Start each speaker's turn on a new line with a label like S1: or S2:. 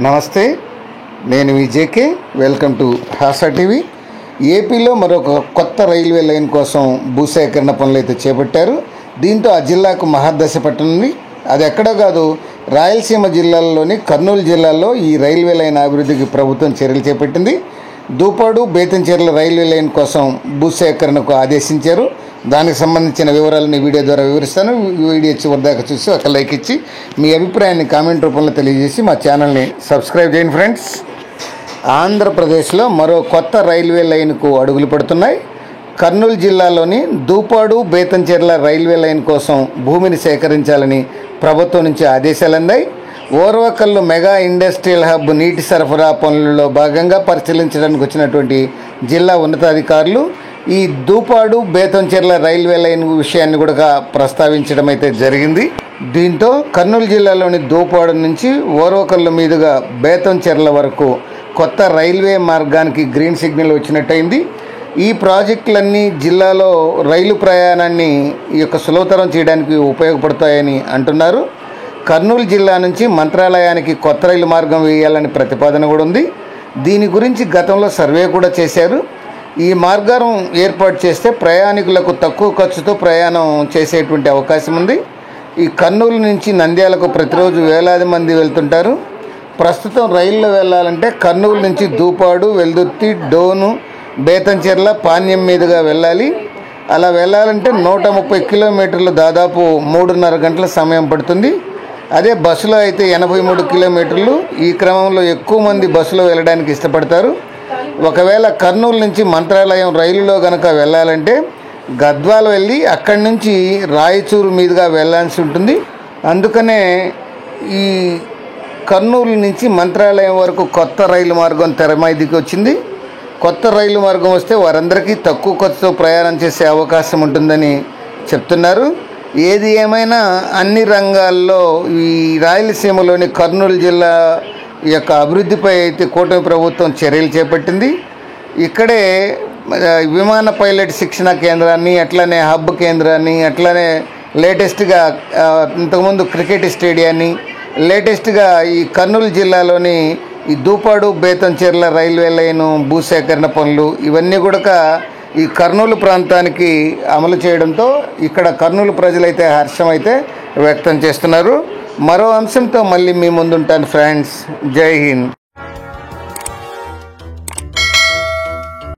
S1: నమస్తే, నేను విజేకే. వెల్కమ్ టు హాసా టీవీ. ఏపీలో మరొక కొత్త రైల్వే లైన్ కోసం భూసేకరణ పనులు అయితే చేపట్టారు. దీంతో ఆ జిల్లాకు మహర్దశ పట్టనుంది. అది ఎక్కడో కాదు, రాయలసీమ జిల్లాల్లోని కర్నూలు జిల్లాలో ఈ రైల్వే లైన్ అభివృద్ధికి ప్రభుత్వం చర్యలు చేపట్టింది. దూపాడు బేతంచెర్ల రైల్వే లైన్ కోసం భూసేకరణకు ఆదేశించారు. దానికి సంబంధించిన వివరాలను వీడియో ద్వారా వివరిస్తాను. వీడియో చివరి దాకా చూసి ఒక లైక్ ఇచ్చి మీ అభిప్రాయాన్ని కామెంట్ రూపంలో తెలియజేసి మా ఛానల్ని సబ్స్క్రైబ్ చేయండి ఫ్రెండ్స్. ఆంధ్రప్రదేశ్లో మరో కొత్త రైల్వే లైన్కు అడుగులు పడుతున్నాయి. కర్నూలు జిల్లాలోని దూపాడు బేతంచెర్ల రైల్వే లైన్ కోసం భూమిని సేకరించాలని ప్రభుత్వం నుంచి ఆదేశాలు అందాయి. ఓర్వకల్లు మెగా ఇండస్ట్రియల్ హబ్ నీటి సరఫరా పనులలో భాగంగా పరిశీలించడానికి వచ్చినటువంటి జిల్లా ఉన్నతాధికారులు ఈ దూపాడు బేతంచెర్ల రైల్వే లైన్ విషయాన్ని కూడా ప్రస్తావించడం అయితే జరిగింది. దీంతో కర్నూలు జిల్లాలోని దూపాడు నుంచి ఓర్వకల్లు మీదుగా బేతంచెర్ల వరకు కొత్త రైల్వే మార్గానికి గ్రీన్ సిగ్నల్ వచ్చినట్టయింది. ఈ ప్రాజెక్టులన్నీ జిల్లాలో రైలు ప్రయాణాన్ని సులభతరం చేయడానికి ఉపయోగపడతాయని అంటున్నారు. కర్నూలు జిల్లా నుంచి మంత్రాలయానికి కొత్త రైలు మార్గం వేయాలని ప్రతిపాదన కూడా ఉంది. దీని గురించి గతంలో సర్వే కూడా చేశారు. ఈ మార్గం ఏర్పాటు చేస్తే ప్రయాణికులకు తక్కువ ఖర్చుతో ప్రయాణం చేసేటువంటి అవకాశం ఉంది. ఈ కర్నూలు నుంచి నంద్యాలకు ప్రతిరోజు వేలాది మంది వెళ్తుంటారు. ప్రస్తుతం రైల్లో వెళ్ళాలంటే కర్నూలు నుంచి దూపాడు, వెల్దుర్తి, డోను, బేతంచెర్ల, పాణ్యం మీదుగా వెళ్ళాలి. అలా వెళ్ళాలంటే 130 కిలోమీటర్లు, దాదాపు 3.5 గంటల సమయం పడుతుంది. అదే బస్సులో అయితే 83 కిలోమీటర్లు. ఈ క్రమంలో ఎక్కువ మంది బస్సులో వెళ్ళడానికి ఇష్టపడతారు. ఒకవేళ కర్నూలు నుంచి మంత్రాలయం రైలులో కనుక వెళ్ళాలంటే గద్వాల వెళ్ళి అక్కడి నుంచి రాయచూరు మీదుగా వెళ్ళాల్సి ఉంటుంది. అందుకనే ఈ కర్నూలు నుంచి మంత్రాలయం వరకు కొత్త రైలు మార్గం తెరమైదికి వచ్చింది. కొత్త రైలు మార్గం వస్తే వారందరికీ తక్కువ ఖర్చుతో ప్రయాణం చేసే అవకాశం ఉంటుందని చెప్తున్నారు. ఏది ఏమైనా అన్ని రంగాల్లో ఈ రాయలసీమలోని కర్నూలు జిల్లా అభివృద్ధిపై అయితే కూటమి ప్రభుత్వం చర్యలు చేపట్టింది. ఇక్కడే విమాన పైలట్ శిక్షణ కేంద్రాన్ని, అట్లనే హబ్ కేంద్రాన్ని, అట్లనే లేటెస్ట్గా ఇంతకుముందు క్రికెట్ స్టేడియాన్ని, లేటెస్ట్గా ఈ కర్నూలు జిల్లాలోని ఈ దూపాడు బేతంచెర్ల రైల్వే లైను భూసేకరణ పనులు ఇవన్నీ కూడా ఈ కర్నూలు ప్రాంతానికి అమలు చేయడంతో ఇక్కడ కర్నూలు ప్రజలైతే హర్షం అయితే వ్యక్తం చేస్తున్నారు. మరో అంశంతో మళ్ళీ మీ ముందుంటాను ఫ్రెండ్స్. జై హింద్.